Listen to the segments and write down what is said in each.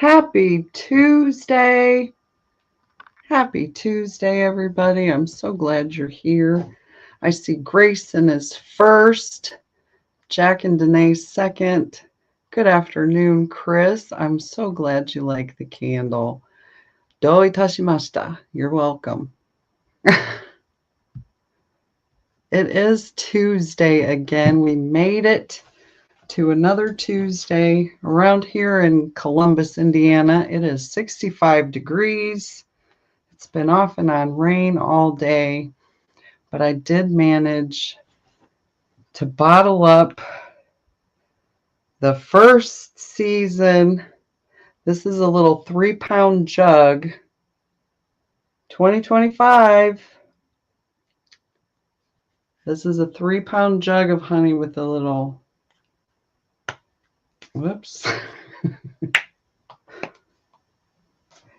Happy Tuesday. Happy Tuesday, everybody. I'm so glad you're here. I see Grayson is first, Jack and Danae second. Good afternoon, Chris. I'm so glad you like the candle. Do itashimashita. You're welcome. It is Tuesday again. We made it to another Tuesday around here in Columbus, Indiana. It is 65 degrees. It's been off and on rain all day, but I did manage to bottle up the first season. This is a little 3-pound jug, 2025. This is a 3-pound jug of honey with a little, whoops.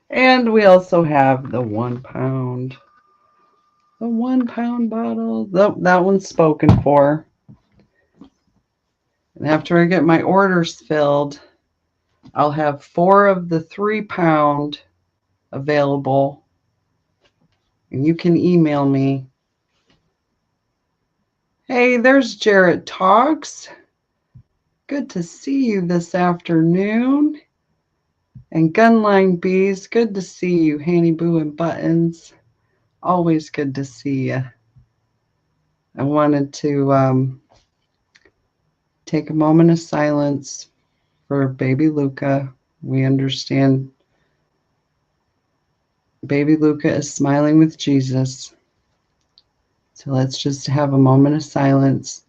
And we also have the 1 pound. The 1 pound bottle. That one's spoken for. And after I get my orders filled, I'll have 4 of the 3 pound available. And you can email me. Hey, there's Jarrett Talks. Good to see you this afternoon. And Gunline Bees, good to see you. Hanny Boo and Buttons, always good to see you. I wanted to take a moment of silence for baby Luca. We understand baby Luca is smiling with Jesus. So let's just have a moment of silence.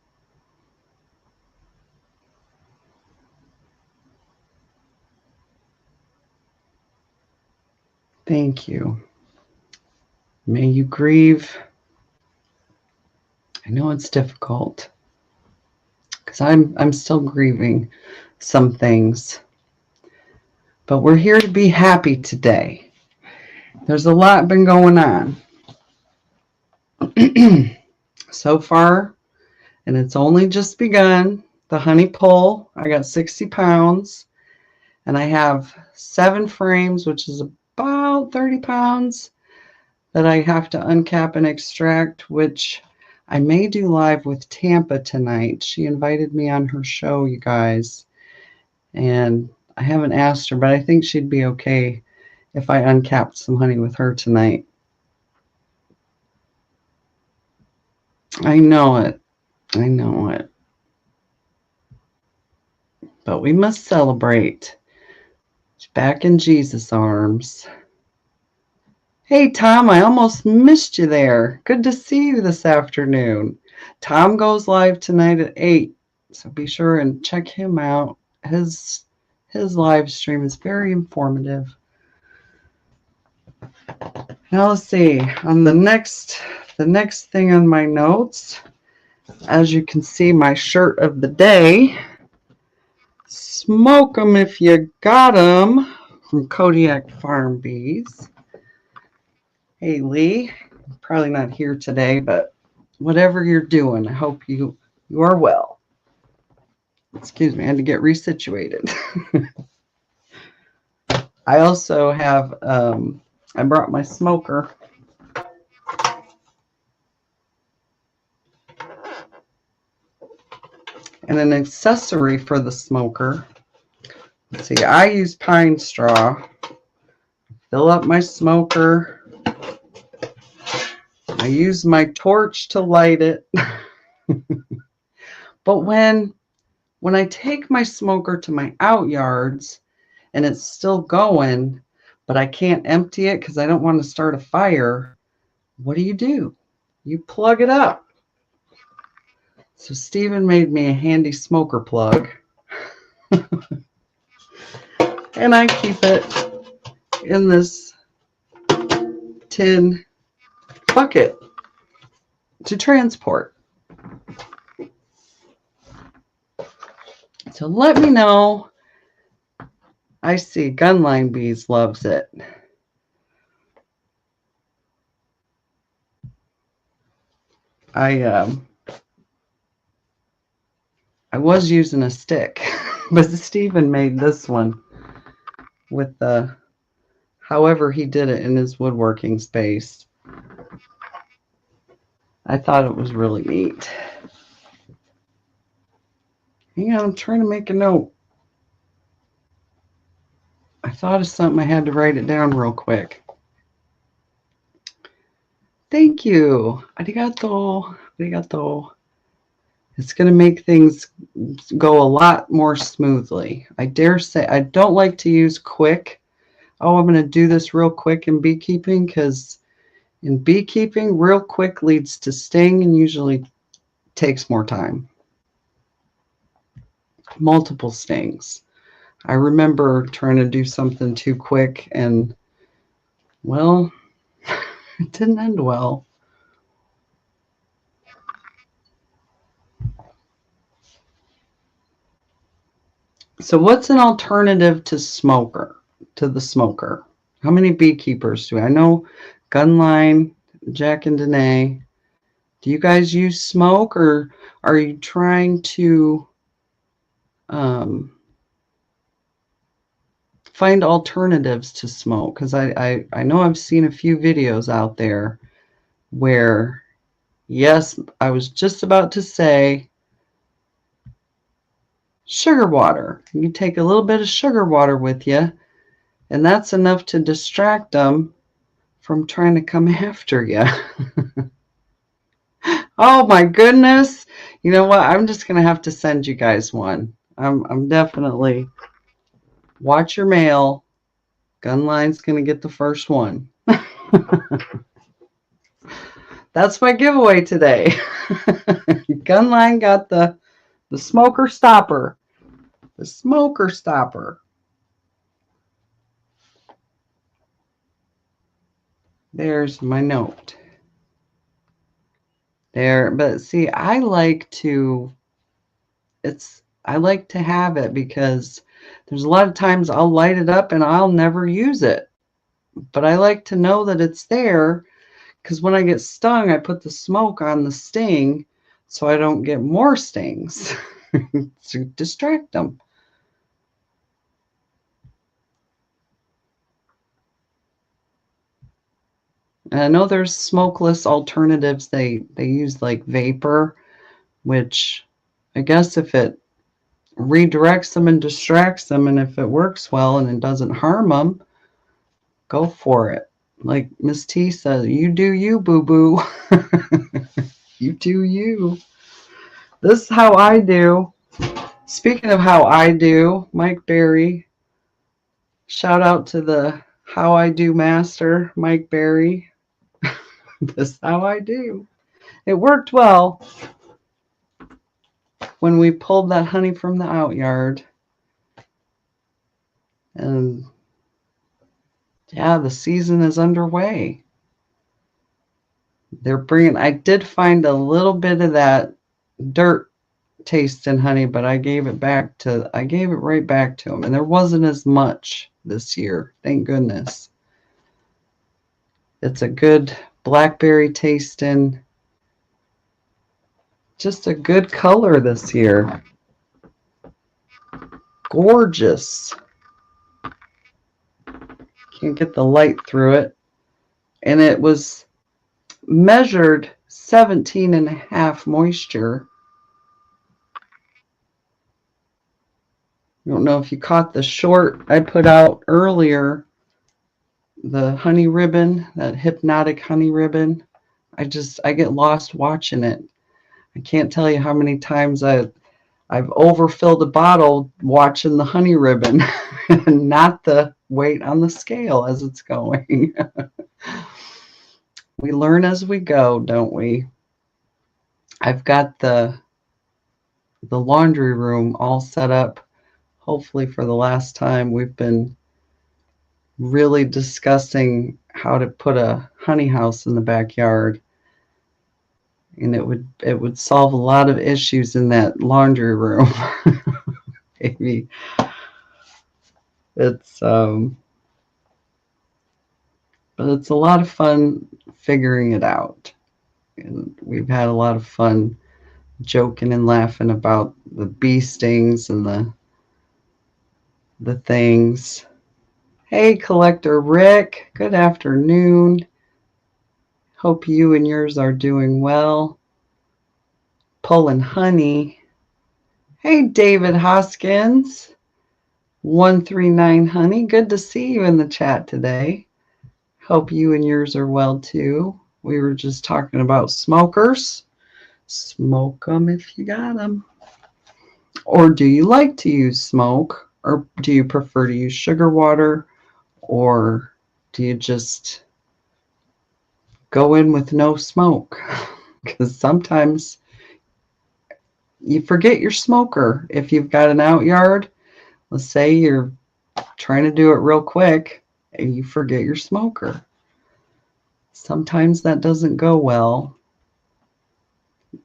Thank you. May you grieve. I know it's difficult because I'm still grieving some things. But we're here to be happy today. There's a lot been going on so far, and it's only just begun. The honey pull, I got 60 pounds, and I have 7 frames, which is about 30 pounds that I have to uncap and extract, which I may do live with Tampa tonight. She invited me on her show, you guys, and I haven't asked her, but I think she'd be okay if I uncapped some honey with her tonight. I know it. I know it. But we must celebrate. She's back in Jesus' arms. Hey, Tom, I almost missed you there. Good to see you this afternoon. Tom goes live tonight at 8, so be sure and check him out. His live stream is very informative. Now let's see. On the next thing on my notes, as you can see, my shirt of the day, Smoke 'em if you got 'em, from Kodiak Farm Bees. Hey, Lee, probably not here today, but whatever you're doing, I hope you are well. Excuse me, I had to get resituated. I also have, I brought my smoker. And an accessory for the smoker. Let's see, I use pine straw. Fill up my smoker. I use my torch to light it. But when I take my smoker to my out yards and it's still going, but I can't empty it because I don't want to start a fire, what do? You plug it up. So Stephen made me a handy smoker plug. And I keep it in this tin bucket to transport. So let me know. I see Gunline Bees loves it. I was using a stick, but Stephen made this one. with the, however he did it in his woodworking space. I thought it was really neat. Hang on, I'm trying to make a note. I thought of something, I had to write it down real quick. Thank you. Arigato. Arigato. It's going to make things go a lot more smoothly. I dare say, I don't like to use quick. Oh, I'm going to do this real quick in beekeeping, because in beekeeping, real quick leads to sting and usually takes more time. Multiple stings. I remember trying to do something too quick and, well, it didn't end well. So what's an alternative to the smoker? How many beekeepers do I know? Gunline, Jack and Danae. Do you guys use smoke, or are you trying to find alternatives to smoke? Because I know I've seen a few videos out there where, yes, I was just about to say sugar water. You take a little bit of sugar water with you, and that's enough to distract them from trying to come after you. Oh my goodness. You know what? I'm just going to have to send you guys one. I'm definitely, watch your mail. Gunline's going to get the first one. That's my giveaway today. Gunline got the smoker stopper. The smoker stopper. There's my note. There, but see, I like to have it because there's a lot of times I'll light it up and I'll never use it. But I like to know that it's there, because when I get stung, I put the smoke on the sting so I don't get more stings to distract them. And I know there's smokeless alternatives. They use like vapor, which I guess if it redirects them and distracts them, and if it works well and it doesn't harm them, go for it. Like Miss T says, you do you, boo-boo. You do you. This is how I do. Speaking of how I do, Mike Berry, shout out to the How I Do master, Mike Berry. This is how I do. It worked well when we pulled that honey from the outyard. And yeah, the season is underway. I did find a little bit of that dirt taste in honey, but I gave it right back to them. And there wasn't as much this year. Thank goodness. It's a good blackberry tasting. Just a good color this year. Gorgeous. Can't get the light through it. And it was measured 17.5 moisture. I don't know if you caught the short I put out earlier, the honey ribbon, that hypnotic honey ribbon. I get lost watching it. I can't tell you how many times I've overfilled a bottle watching the honey ribbon and not the weight on the scale as it's going. We learn as we go, don't we? I've got the laundry room all set up. Hopefully for the last time. We've been really discussing how to put a honey house in the backyard. And it would solve a lot of issues in that laundry room. Maybe it's but it's a lot of fun figuring it out. And we've had a lot of fun joking and laughing about the bee stings and the things. Hey, Collector Rick. Good afternoon. Hope you and yours are doing well. Pulling honey. Hey, David Hoskins. 139 Honey. Good to see you in the chat today. Hope you and yours are well too. We were just talking about smokers. Smoke them if you got them. Or do you like to use smoke? Or do you prefer to use sugar water? Or do you just go in with no smoke? Because sometimes you forget your smoker. If you've got an out yard, let's say you're trying to do it real quick and you forget your smoker. Sometimes that doesn't go well,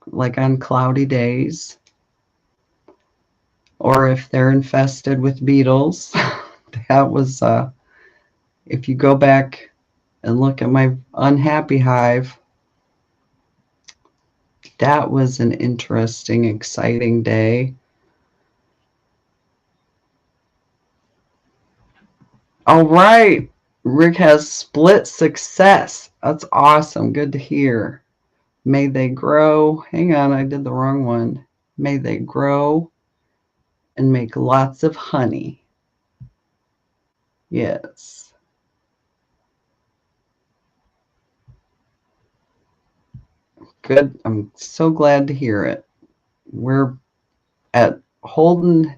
like on cloudy days, or if they're infested with beetles. That was, if you go back and look at my unhappy hive, that was an interesting, exciting day. All right. Rick has split success. That's awesome. Good to hear. May they grow. Hang on, I did the wrong one. May they grow and make lots of honey. Yes. Good. I'm so glad to hear it. We're at holding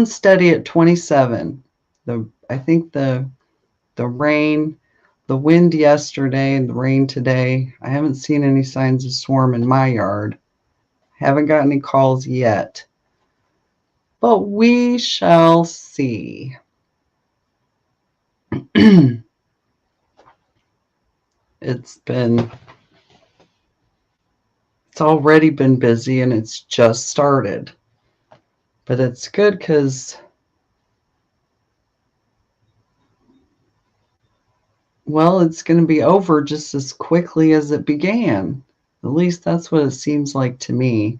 steady at 27. I think the rain, the wind yesterday and the rain today, I haven't seen any signs of swarm in my yard. Haven't got any calls yet. But we shall see. It's already been busy and it's just started. But it's good because, well, it's going to be over just as quickly as it began. At least that's what it seems like to me.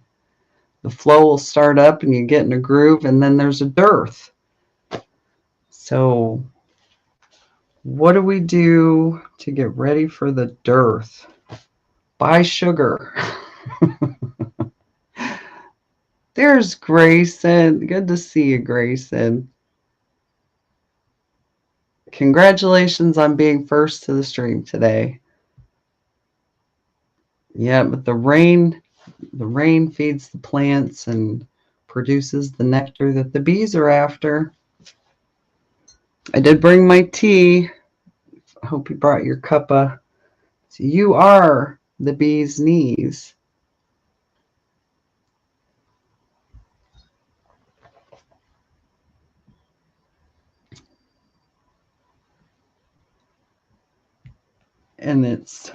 The flow will start up and you get in a groove and then there's a dearth. So what do we do to get ready for the dearth? Buy sugar. There's Grayson. Good to see you, Grayson. Congratulations on being first to the stream today. Yeah, but the rain feeds the plants and produces the nectar that the bees are after. I did bring my tea. I hope you brought your cuppa. So you are the bee's knees. And it's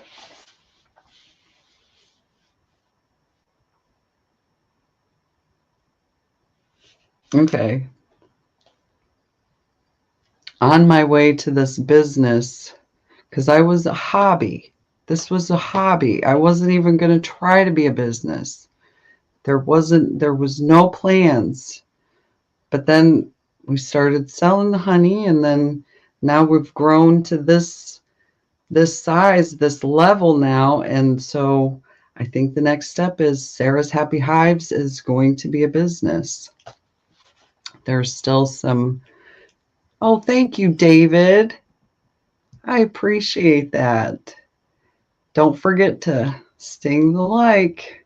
okay. On my way to this business, because I was a hobby. This was a hobby. I wasn't even going to try to be a business. There was no plans. But then we started selling the honey, and then now we've grown to this size, this level now. And so I think the next step is Sarah's Happy Hives is going to be a business. There's still some, oh, thank you, David. I appreciate that. Don't forget to sting the like.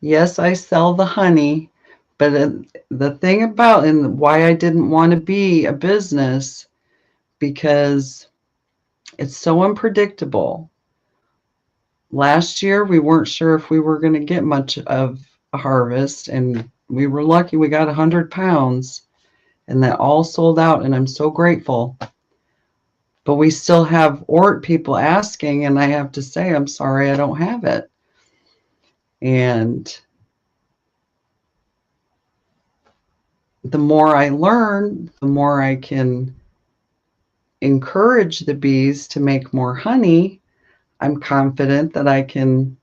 Yes, I sell the honey, but the thing about and why I didn't want to be a business, because it's so unpredictable. Last year, we weren't sure if we were going to get much of a harvest, and we were lucky we got 100 pounds, and that all sold out, and I'm so grateful. But we still have Ort people asking, and I have to say, I'm sorry, I don't have it. And the more I learn, the more I can encourage the bees to make more honey. I'm confident that I can,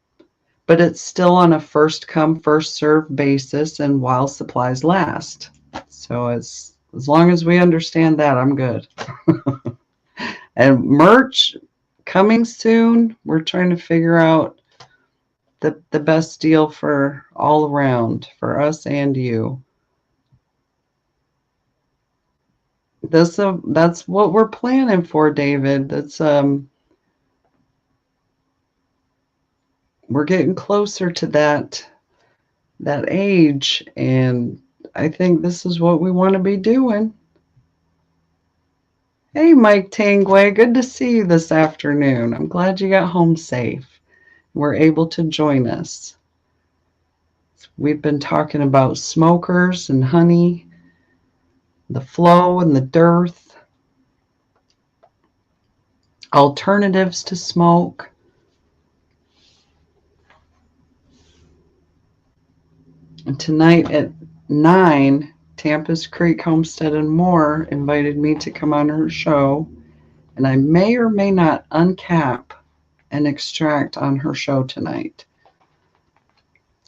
but it's still on a first come, first served basis and while supplies last. So as long as we understand that, I'm good. And merch coming soon. We're trying to figure out the best deal for all around, for us and you. That's what we're planning for, David. That's we're getting closer to that age, and I think this is what we want to be doing. Hey, Mike Tangway, good to see you this afternoon. I'm glad you got home safe. We're able to join us. We've been talking about smokers and honey, the flow and the dearth, alternatives to smoke. And tonight at 9, Tampa's Creek Homestead and More invited me to come on her show, and I may or may not uncap and extract on her show tonight.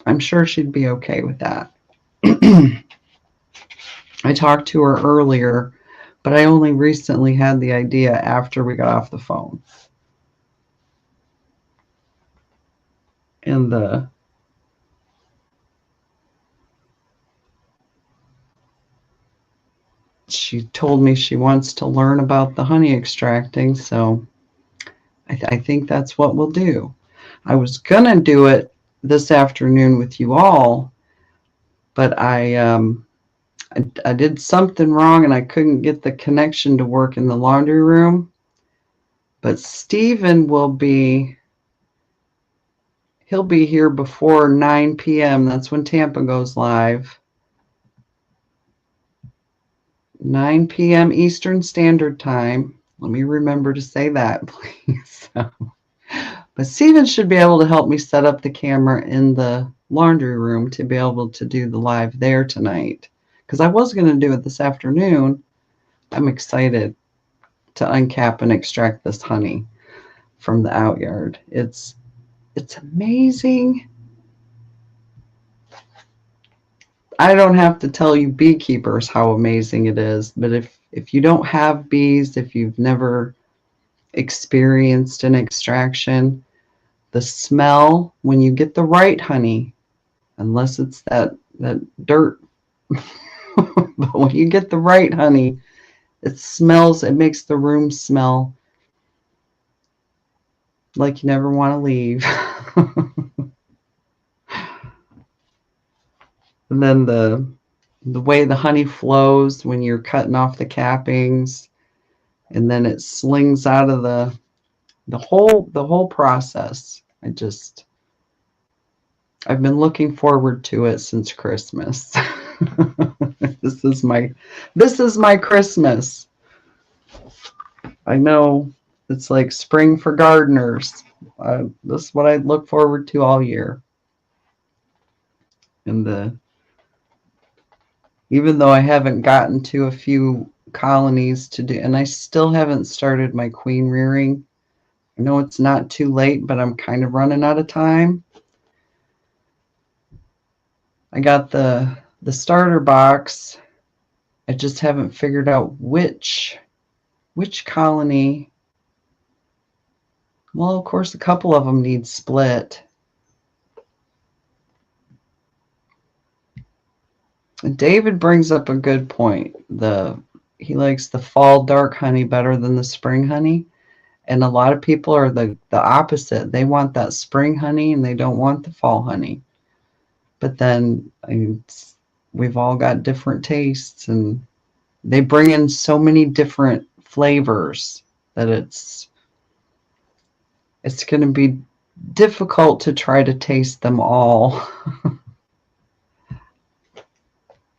I'm sure she'd be okay with that. I talked to her earlier, but I only recently had the idea after we got off the phone. And she told me she wants to learn about the honey extracting, so I think that's what we'll do. I was going to do it this afternoon with you all, but I did something wrong and I couldn't get the connection to work in the laundry room. But Stephen he'll be here before 9 p.m. That's when Tampa goes live. 9 p.m. Eastern Standard Time. Let me remember to say that, please. But Stephen should be able to help me set up the camera in the laundry room to be able to do the live there tonight. Because I was going to do it this afternoon. I'm excited to uncap and extract this honey from the outyard. It's amazing. I don't have to tell you beekeepers how amazing it is, but if you don't have bees, if you've never experienced an extraction, the smell when you get the right honey, unless it's that dirt, but when you get the right honey, it makes the room smell like you never want to leave. And then the way the honey flows when you're cutting off the cappings, and then it slings out of the whole process. I've been looking forward to it since Christmas. This is my Christmas. I know it's like spring for gardeners. This is what I look forward to all year. And even though I haven't gotten to a few colonies to do, and I still haven't started my queen rearing. I know it's not too late, but I'm kind of running out of time. I got the starter box. I just haven't figured out which colony. Well, of course, a couple of them need split. David brings up a good point. He likes the fall dark honey better than the spring honey. And a lot of people are the opposite. They want that spring honey and they don't want the fall honey. But then we've all got different tastes, and they bring in so many different flavors that it's going to be difficult to try to taste them all.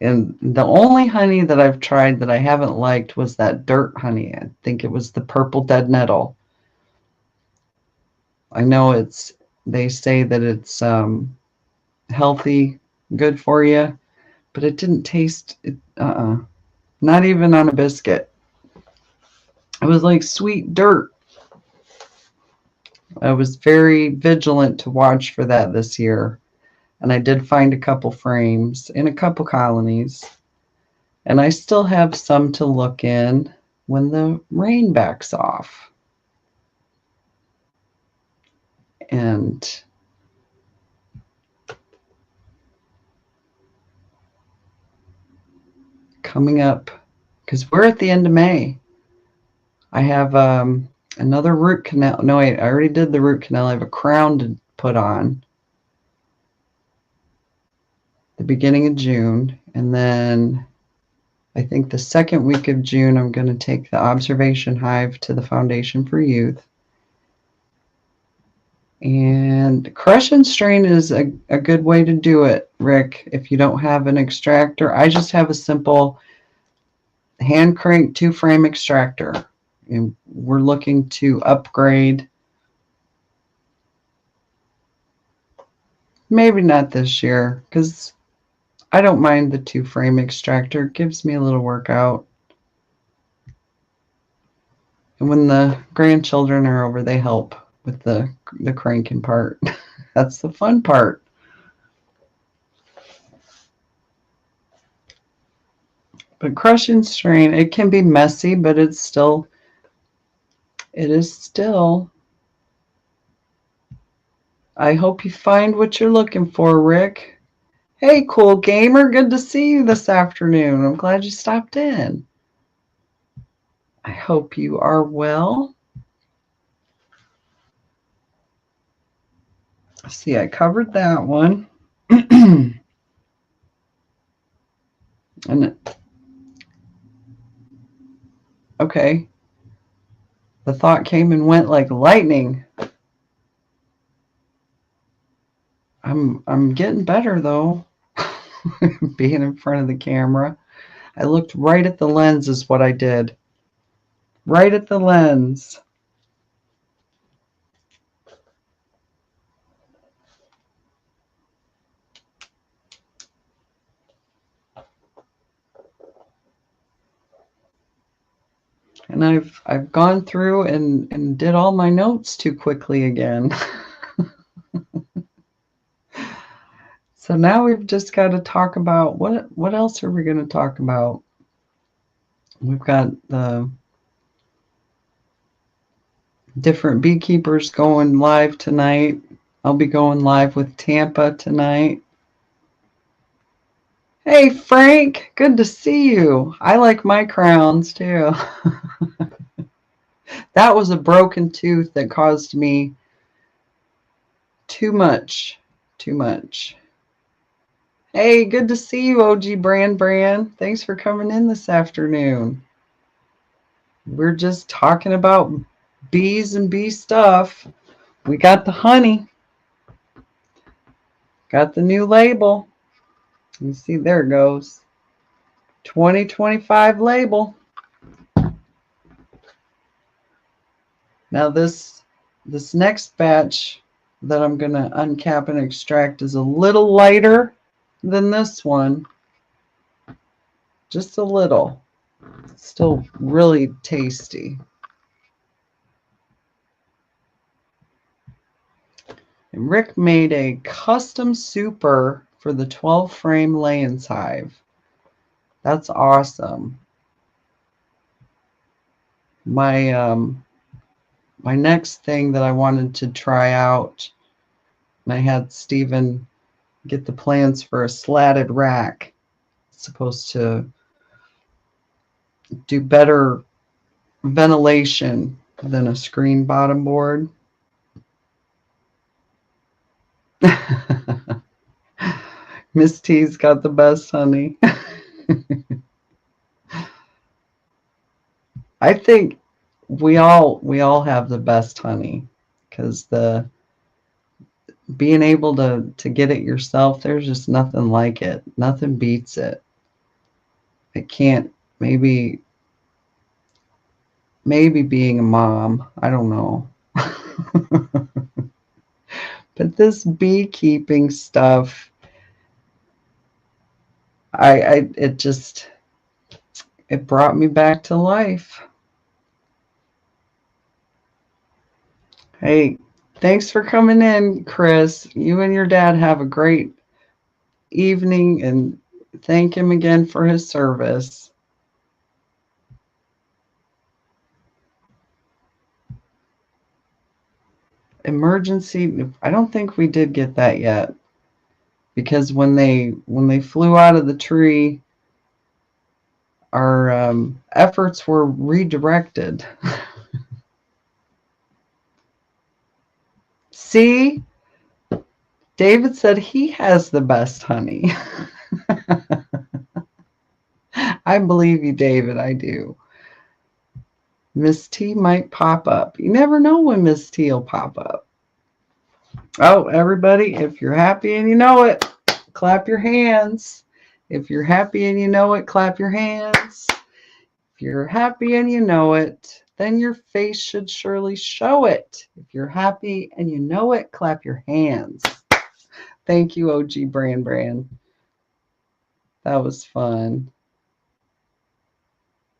And the only honey that I've tried that I haven't liked was that dirt honey. I think it was the purple dead nettle. I know they say that it's healthy, good for you, but it didn't taste not even on a biscuit. It was like sweet dirt. I was very vigilant to watch for that this year. And I did find a couple frames in a couple colonies. And I still have some to look in when the rain backs off. And coming up, because we're at the end of May, I have another root canal. No, wait, I already did the root canal. I have a crown to put on the beginning of June. And then I think the second week of June, I'm going to take the observation hive to the Foundation for Youth. And crush and strain is a good way to do it, Rick, if you don't have an extractor. I just have a simple hand crank 2-frame extractor. And we're looking to upgrade. Maybe not this year, because I don't mind the 2-frame extractor. It gives me a little workout. And when the grandchildren are over, they help with the cranking part. That's the fun part. But crush and strain, it can be messy, but it is still. I hope you find what you're looking for, Rick. Hey, cool gamer, good to see you this afternoon. I'm glad you stopped in. I hope you are well. See, I covered that one. And okay. The thought came and went like lightning. I'm getting better though. Being in front of the camera. I looked right at the lens is what I did. Right at the lens. And I've gone through and did all my notes too quickly again. So now we've just got to talk about what else are we going to talk about? We've got the different beekeepers going live tonight. I'll be going live with Tampa tonight. Hey, Frank, good to see you. I like my crowns too. That was a broken tooth that caused me too much. Hey, good to see you, OG Brand. Thanks for coming in this afternoon. We're just talking about bees and bee stuff. We got the honey. Got the new label. You see, there it goes. 2025 label. Now this next batch that I'm going to uncap and extract is a little lighter than this one. Just a little. Still really tasty. And Rick made a custom super for the 12-frame Layens hive. That's awesome. My next thing that I wanted to try out, and I had Stephen get the plans for a slatted rack. It's supposed to do better ventilation than a screen bottom board. Miss T's got the best honey. I think we all have the best honey, because the being able to get it yourself, there's just nothing like it. Nothing beats it. It can't. Maybe being a mom, I don't know. But this beekeeping stuff, it brought me back to life. Hey, thanks for coming in, Chris. You and your dad have a great evening, and thank him again for his service. Emergency, I don't think we did get that yet, because when they flew out of the tree, our efforts were redirected. See, David said he has the best honey. I believe you, David. I do. Miss T might pop up. You never know when Miss T will pop up. Oh, everybody, if you're happy and you know it, clap your hands. If you're happy and you know it, clap your hands. If you're happy and you know it, then your face should surely show it. If you're happy and you know it, clap your hands. Thank you, OG Bran. That was fun.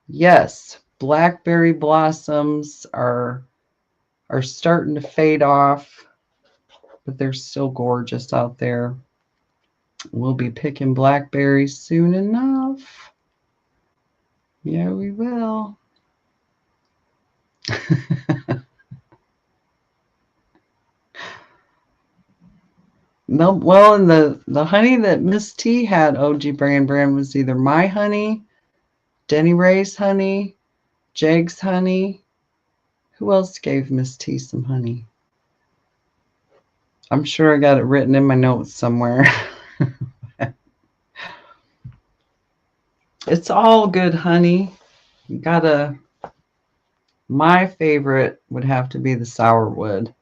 Yes, blackberry blossoms are starting to fade off, but they're still gorgeous out there. We'll be picking blackberries soon enough. Yeah, we will. No, well, and the honey that Miss T had, OG Bran, was either my honey, Denny Ray's honey, Jag's honey. Who else gave Miss T some honey? I'm sure I got it written in my notes somewhere. It's all good honey. You gotta. My favorite would have to be the sourwood.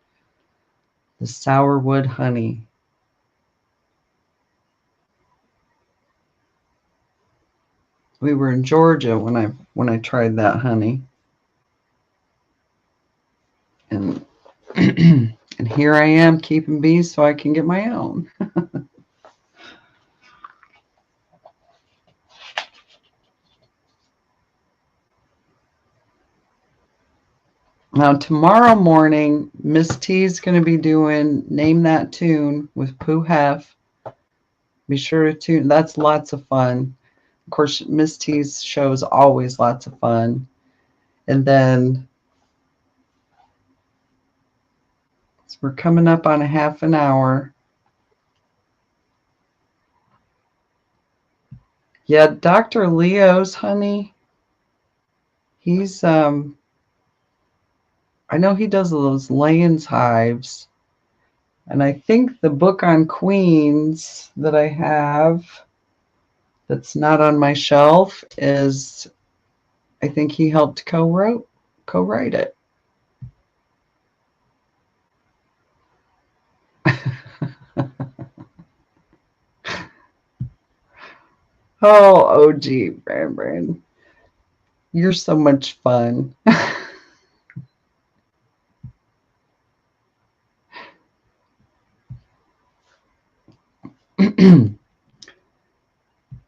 The sourwood honey. We were in Georgia when I tried that honey. And and here I am keeping bees so I can get my own. Now tomorrow morning, Miss T is going to be doing Name That Tune with Pooh Hef. Be sure to tune. That's lots of fun. Of course, Miss T's show is always lots of fun. And then so we're coming up on a half an hour. Yeah, Dr. Leo's honey. He's I know he does those Layens hives. And I think the book on queens that I have that's not on my shelf is, I think he helped co-write it. Oh, OG Bran. You're so much fun.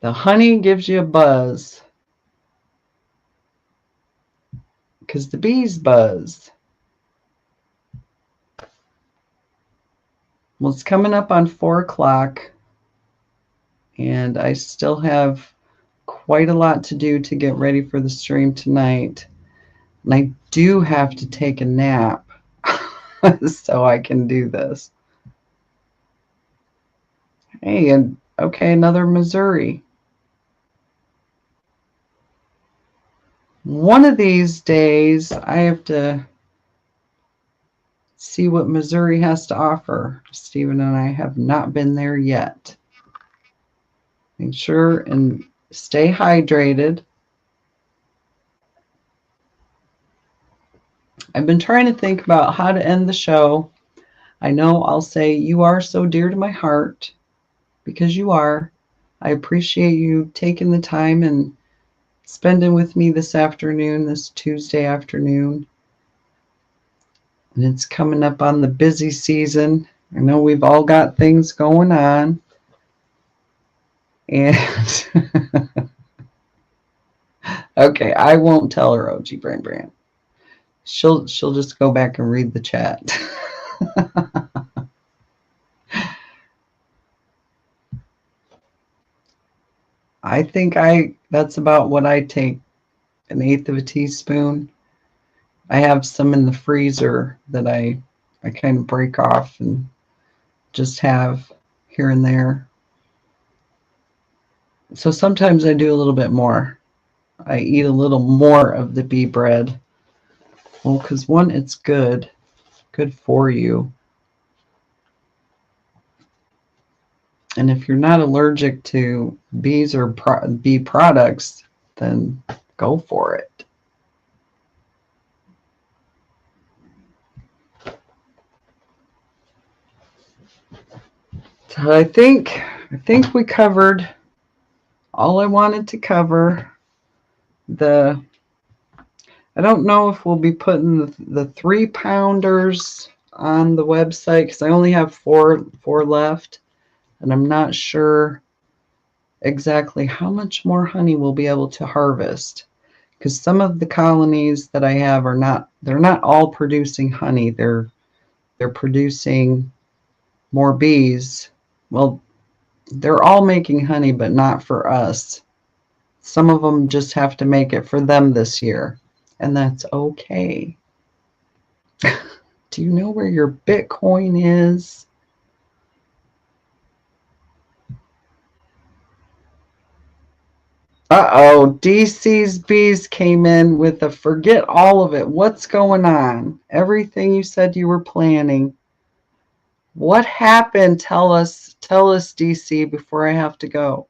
The honey gives you a buzz because the bees buzz. Well, it's coming up on 4 o'clock, and I still have quite a lot to do to get ready for the stream tonight. And I do have to take a nap so I can do this. Hey, and okay, another Missouri. One of these days, I have to see what Missouri has to offer. Stephen and I have not been there yet. Make sure and stay hydrated. I've been trying to think about how to end the show. I know I'll say you are so dear to my heart, because you are. I appreciate you taking the time and spending with me this afternoon, this Tuesday afternoon. And it's coming up on the busy season. I know we've all got things going on. And okay, I won't tell her, OG Bran. She'll just go back and read the chat. I think that's about what I take, 1/8 of a teaspoon. I have some in the freezer that I kind of break off and just have here and there. So sometimes I do a little bit more. I eat a little more of the bee bread. Well, because one, it's good for you. And if you're not allergic to bees or bee products, then go for it. So I think we covered all I wanted to cover. I don't know if we'll be putting the 3-pounders on the website because I only have four left, and I'm not sure exactly how much more honey we'll be able to harvest, because some of the colonies that I have they're not all producing honey. They're producing more bees. Well, they're all making honey, but not for us. Some of them just have to make it for them this year, and that's okay. Do you know where your Bitcoin is? Uh-oh, DC's Bees came in with a forget all of it. What's going on? Everything you said you were planning. What happened? Tell us, DC, before I have to go.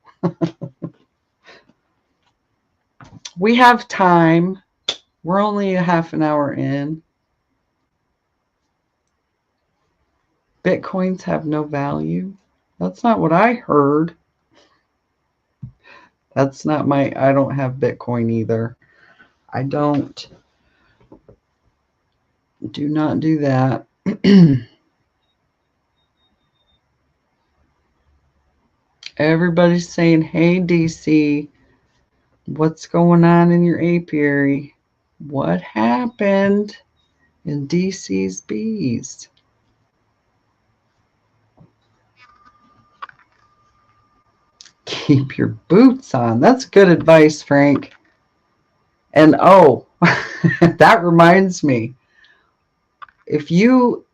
We have time. We're only a half an hour in. Bitcoins have no value. That's not what I heard. That's not I don't have Bitcoin either. I don't. Do not do that. Everybody's saying, hey, DC, what's going on in your apiary? What happened in DC's bees? Keep your boots on. That's good advice, Frank. And oh, that reminds me. If you've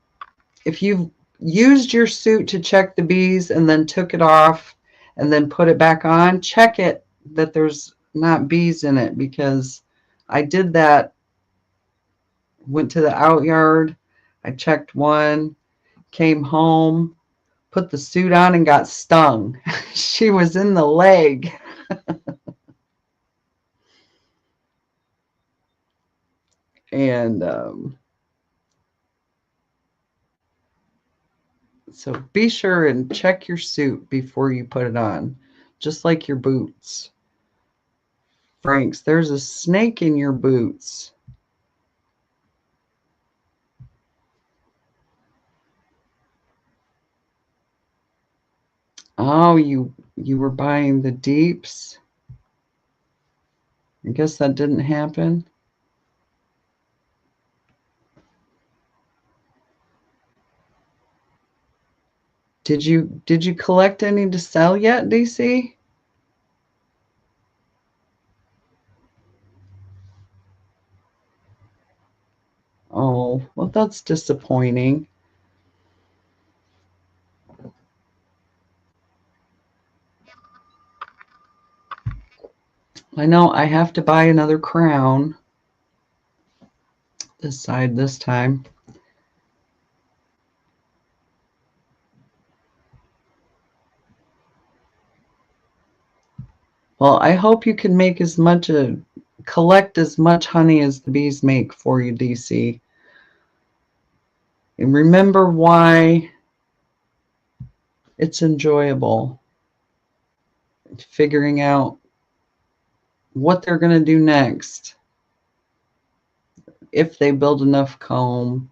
used your suit to check the bees and then took it off and then put it back on, check it that there's not bees in it, because I did that. Went to the out yard. I checked one, came home, put the suit on, and got stung. She was in the leg. And so be sure and check your suit before you put it on, just like your boots. Franks, there's a snake in your boots. Oh, you were buying the deeps? I guess that didn't happen. Did you collect any to sell yet, DC? Oh, well, that's disappointing. I know I have to buy another crown this side this time. Well, I hope you can make collect as much honey as the bees make for you, DC. And remember why it's enjoyable. Figuring out what they're going to do next. If they build enough comb.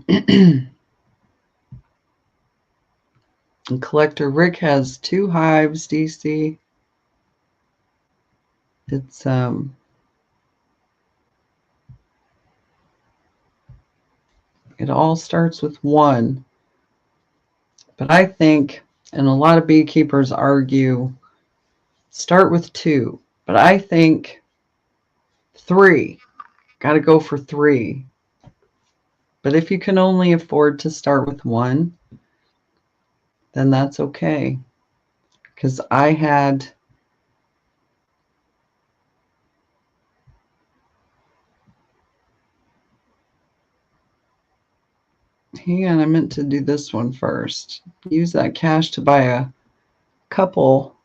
And Collector Rick has 2 hives, DC. It's it all starts with 1. But I think And a lot of beekeepers argue, start with 2. But I think 3. Got to go for 3. But if you can only afford to start with 1, then that's okay. Because I had... Hang on, I meant to do this one first. Use that cash to buy a couple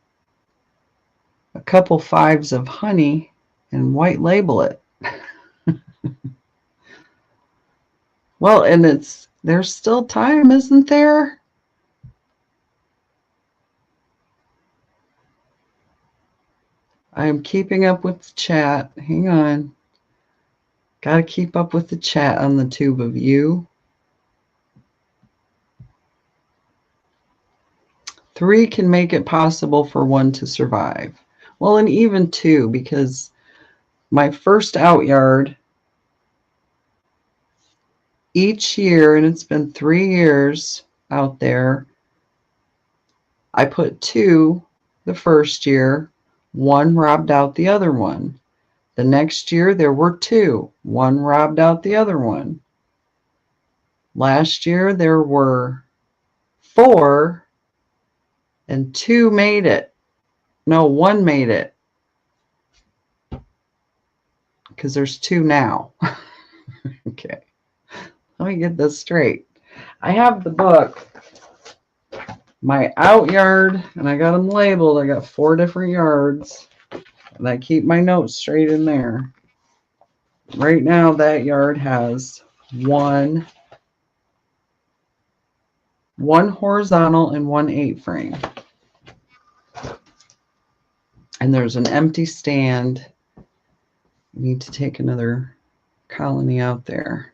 5s of honey and white label it. Well, and there's still time, isn't there? I'm keeping up with the chat. Hang on. Got to keep up with the chat on the tube of you. 3 can make it possible for 1 to survive. Well, and even 2, because my first out yard, each year, and it's been 3 years out there, I put 2 the first year, 1 robbed out the other one. The next year there were 2, 1 robbed out the other one. Last year there were 4, and 2 made it. No, 1 made it. Because there's 2 now. Okay. Let me get this straight. I have the book, my out yard, and I got them labeled. I got 4 different yards, and I keep my notes straight in there. Right now, that yard has 1 horizontal and 1 8-frame. And there's an empty stand. I need to take another colony out there.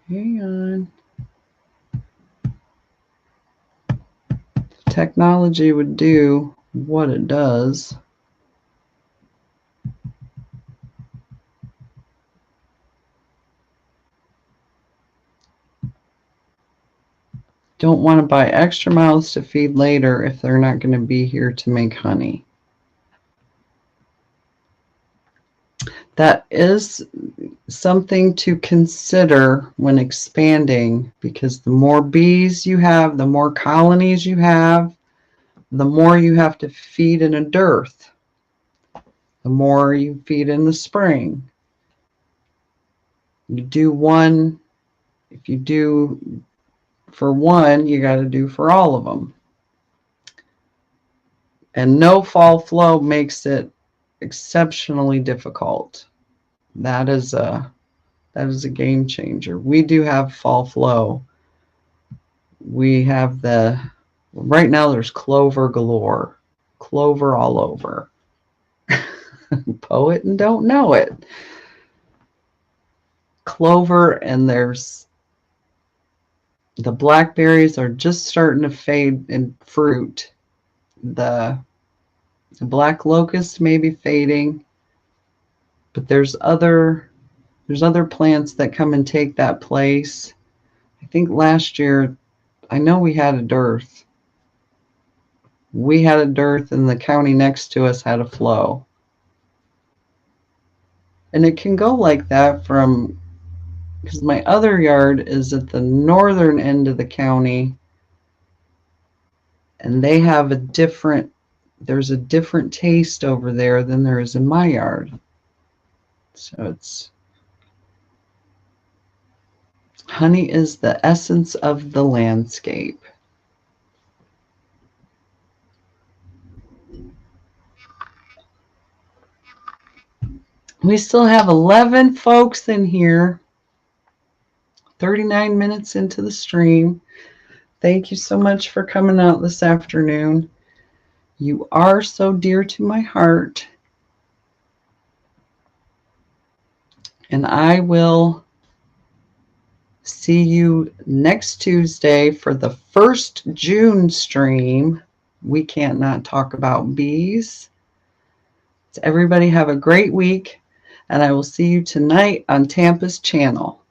Hang on. Technology would do what it does. Don't want to buy extra mouths to feed later if they're not going to be here to make honey. That is something to consider when expanding, because the more bees you have, the more colonies you have, the more you have to feed in a dearth, the more you feed in the spring. You do one, if you do for 1, you got to do for all of them. And no fall flow makes it exceptionally difficult. That is a game changer. We do have fall flow. We have right now there's clover galore. Clover all over. Poet and don't know it. Clover, and there's the blackberries are just starting to fade in fruit. The black locust may be fading, but there's other plants that come and take that place. I think last year, I know we had a dearth. We had a dearth, and the county next to us had a flow. And it can go like that because my other yard is at the northern end of the county, and they have there's a different taste over there than there is in my yard. So honey is the essence of the landscape. We still have 11 folks in here. 39 minutes into the stream. Thank you so much for coming out this afternoon. You are so dear to my heart. And I will see you next Tuesday for the first June stream. We can't not talk about bees. So everybody have a great week, and I will see you tonight on Tampa's channel.